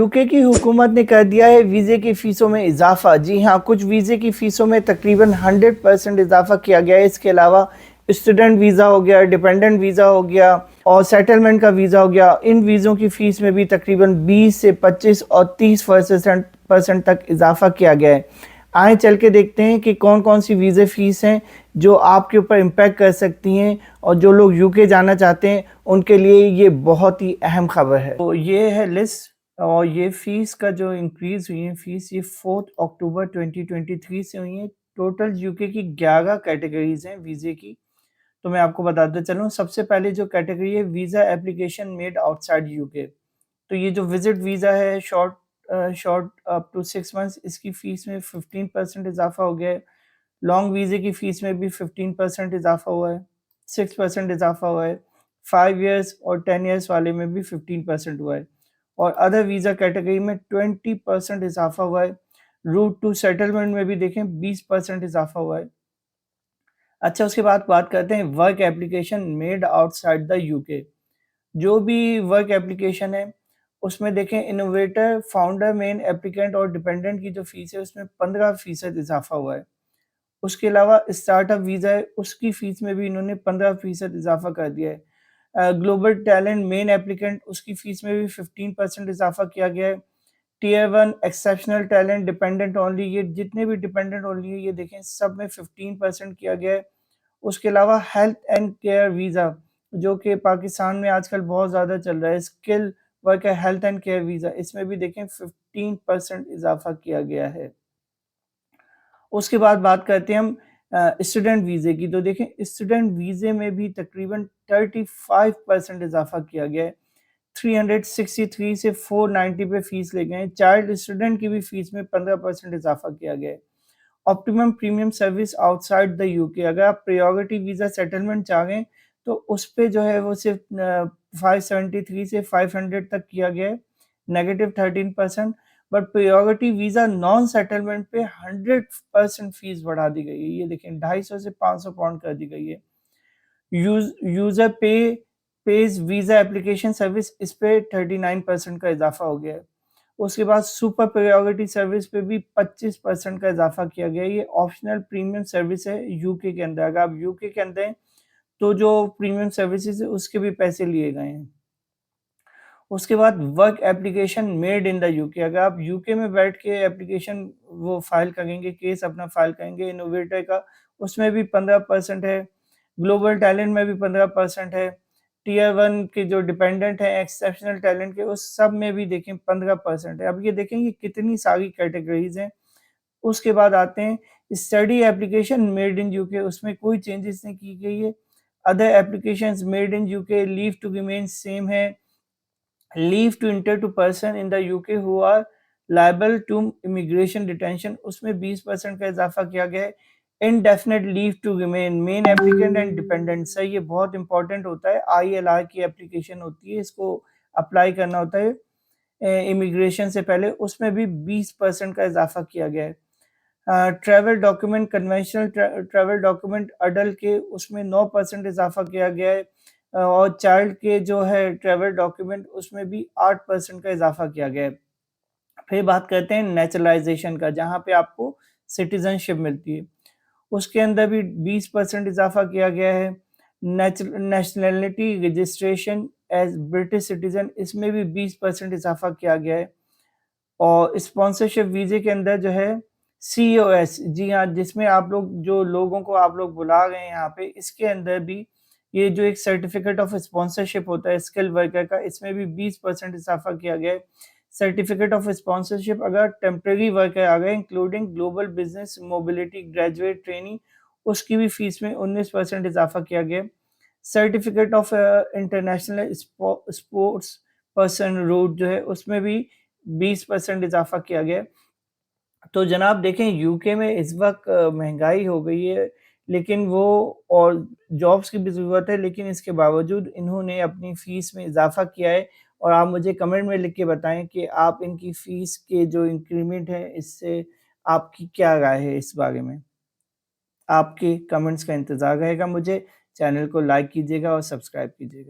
UK की हुकूमत ने कर दिया है वीज़े की फ़ीसों में इजाफ़ा। जी हाँ, कुछ वीज़े की फ़ीसों में तकरीबन 100% इजाफ़ा किया गया है। इसके अलावा स्टूडेंट वीज़ा हो गया, डिपेंडेंट वीज़ा हो गया और सेटलमेंट का वीज़ा हो गया। इन वीज़ों की फ़ीस में भी तकरीबन 20 से 25 और 30% तक इजाफ़ा किया गया है। आए चल के देखते हैं कि कौन-कौन सी वीज़े फ़ीस हैं जो आपके ऊपर इम्पैक्ट कर सकती हैं और जो लोग यूके जाना चाहते हैं उनके लिए ये बहुत ही अहम खबर है। तो ये है लिस्ट और ये फ़ीस का जो इंक्रीज़ हुई है फ़ीस ये 4 अक्टूबर 2023 से हुई है। टोटल यूके की 11 कैटेगरीज़ हैं वीज़े की। तो मैं आपको बताते चलूँ, सबसे पहले जो कैटेगरी है visa application made outside UK. तो ये जो विज़िट वीज़ा है शॉर्ट अप टू 6 मंथ्स, इसकी फ़ीस में 15% इज़ाफ़ा हो गया है। लॉन्ग वीज़े की फ़ीस में भी 15% इज़ाफ़ा हुआ है, 6% इज़ाफ़ा हुआ है। 5 इयर्स और 10 इयर्स वाले में भी 15% हुआ है और अदर वीज़ा कैटेगरी में 20% इज़ाफ़ा हुआ है। रूट टू सेटलमेंट में भी देखें 20% इज़ाफ़ा हुआ है। अच्छा, उसके बाद बात करते हैं work application made outside the UK. जो भी वर्क एप्लीकेशन है, उसमें देखें इनोवेटर, फाउंडर, मेन एप्लीकेंट और डिपेंडेंट की जो फ़ीस है उसमें 15% इज़ाफ़ा हुआ है। उसके अलावा स्टार्टअप वीज़ा है, उसकी फ़ीस में भी इन्होंने 15% इज़ाफ़ा कर दिया है। ग्लोबल टैलेंट मेन एप्लीकेंट, उसकी फ़ीस में भी 15% इज़ाफ़ा किया गया है। Tier 1 exceptional talent, dependent only, ये जितने भी डिपेंडेंट ओनली है ये देखें सब में 15% किया गया है। उसके अलावा हेल्थ एंड केयर वीज़ा, जो कि पाकिस्तान में आजकल बहुत ज़्यादा चल रहा है, skill worker health and care visa, इसमें भी देखें 15% इज़ाफ़ा किया गया है। उसके बाद बात करते हैं हम स्टूडेंट वीज़े की। तो देखें स्टूडेंट वीज़े में भी तकरीबन 35% इज़ाफ़ा किया गया है। 363 से 490 पे फ़ीस ले गए हैं। चाइल्ड स्टूडेंट की भी फ़ीस में 15% इज़ाफ़ा किया गया है। Optimum premium service outside the UK, अगर आप प्रायोरिटी वीज़ा सेटलमेंट चाहें तो उस पे जो है वो सिर्फ 573 से 500 तक किया गया है, negative 13%। But priority visa non settlement पे 100% फीस बढ़ा दी गई है। ये देखें 250 से 500 पाउंड कर दी गई है। User page visa application service, इस पे 39% का इज़ाफ़ा हो गया है। उसके बाद सुपर प्रायोरिटी सर्विस पे भी 25% का इज़ाफ़ा किया गया है। ये ऑप्शनल प्रीमियम सर्विस है यूके के अंदर। अगर आप यूके के अंदर हैं, तो जो प्रीमियम सर्विसेज़ है उसके भी पैसे लिए गए हैं। उसके बाद work application made in the UK, अगर आप यूके में बैठ के एप्लीकेशन वो फ़ाइल करेंगे, केस अपना फ़ाइल करेंगे इनोवेटर का, उसमें भी 15% है। ग्लोबल टैलेंट में भी 15% है। टियर 1 के जो डिपेंडेंट हैं एक्सेप्शनल टैलेंट के, उस सब में भी देखें 15% है। अब ये देखें ये कितनी सारी कैटेगरीज़ हैं। उसके बाद आते हैं study application made in UK, उसमें कोई चेंजेस नहीं की गई है। Other applications made in UK, leave to remain same है। Leave to enter to person in the UK who are liable to immigration detention, उसमें 20% का इजाफा किया गया है। Indefinite leave to remain, main applicant and dependent, sir ये बहुत important होता है। ILR की एप्लीकेशन होती है, इसको अप्लाई करना होता है इमिग्रेशन से पहले, उसमें भी 20% का इजाफा किया गया है। Travel document, conventional travel document adult के, उसमें 9% इजाफा किया गया है। और चाइल्ड के जो है ट्रैवल डॉक्यूमेंट, उसमें भी 8% का इजाफा किया गया है। फिर बात करते हैं नेचुरलाइजेशन का, जहाँ पे आपको सिटीजनशिप मिलती है, उसके अंदर भी 20% इजाफा किया गया है। Nationality registration as British citizen, इसमें भी 20% इजाफा किया गया है। और स्पॉन्सरशिप वीज़े के अंदर जो है COS, जी हाँ, जिसमें आप लोग जो लोगों को आप लोग बुला रहे हैं यहाँ पे, इसके अंदर भी ये जो एक सर्टिफिकेट ऑफ स्पॉन्सरशिप होता है स्किल वर्कर का, इसमें भी 20% इजाफा किया गया है। सर्टिफिकेट ऑफ स्पॉन्सरशिप अगर टेम्परेरी वर्कर आ गए, including global business mobility graduate training, उसकी भी फीस में 19% इजाफा किया गया। Certificate of international sports person route जो है, उसमें भी 20% इजाफा किया गया। तो जनाब देखें यूके में इस वक्त महंगाई हो गई है, लेकिन वो और जॉब्स की भी ज़रूरत है, लेकिन इसके बावजूद इन्होंने अपनी फ़ीस में इजाफ़ा किया है। और आप मुझे कमेंट में लिख के बताएं कि आप इनकी फ़ीस के जो इंक्रीमेंट है इससे आपकी क्या राय है इस बारे में। आपके कमेंट्स का इंतज़ार रहेगा मुझे। चैनल को लाइक कीजिएगा और सब्सक्राइब कीजिएगा।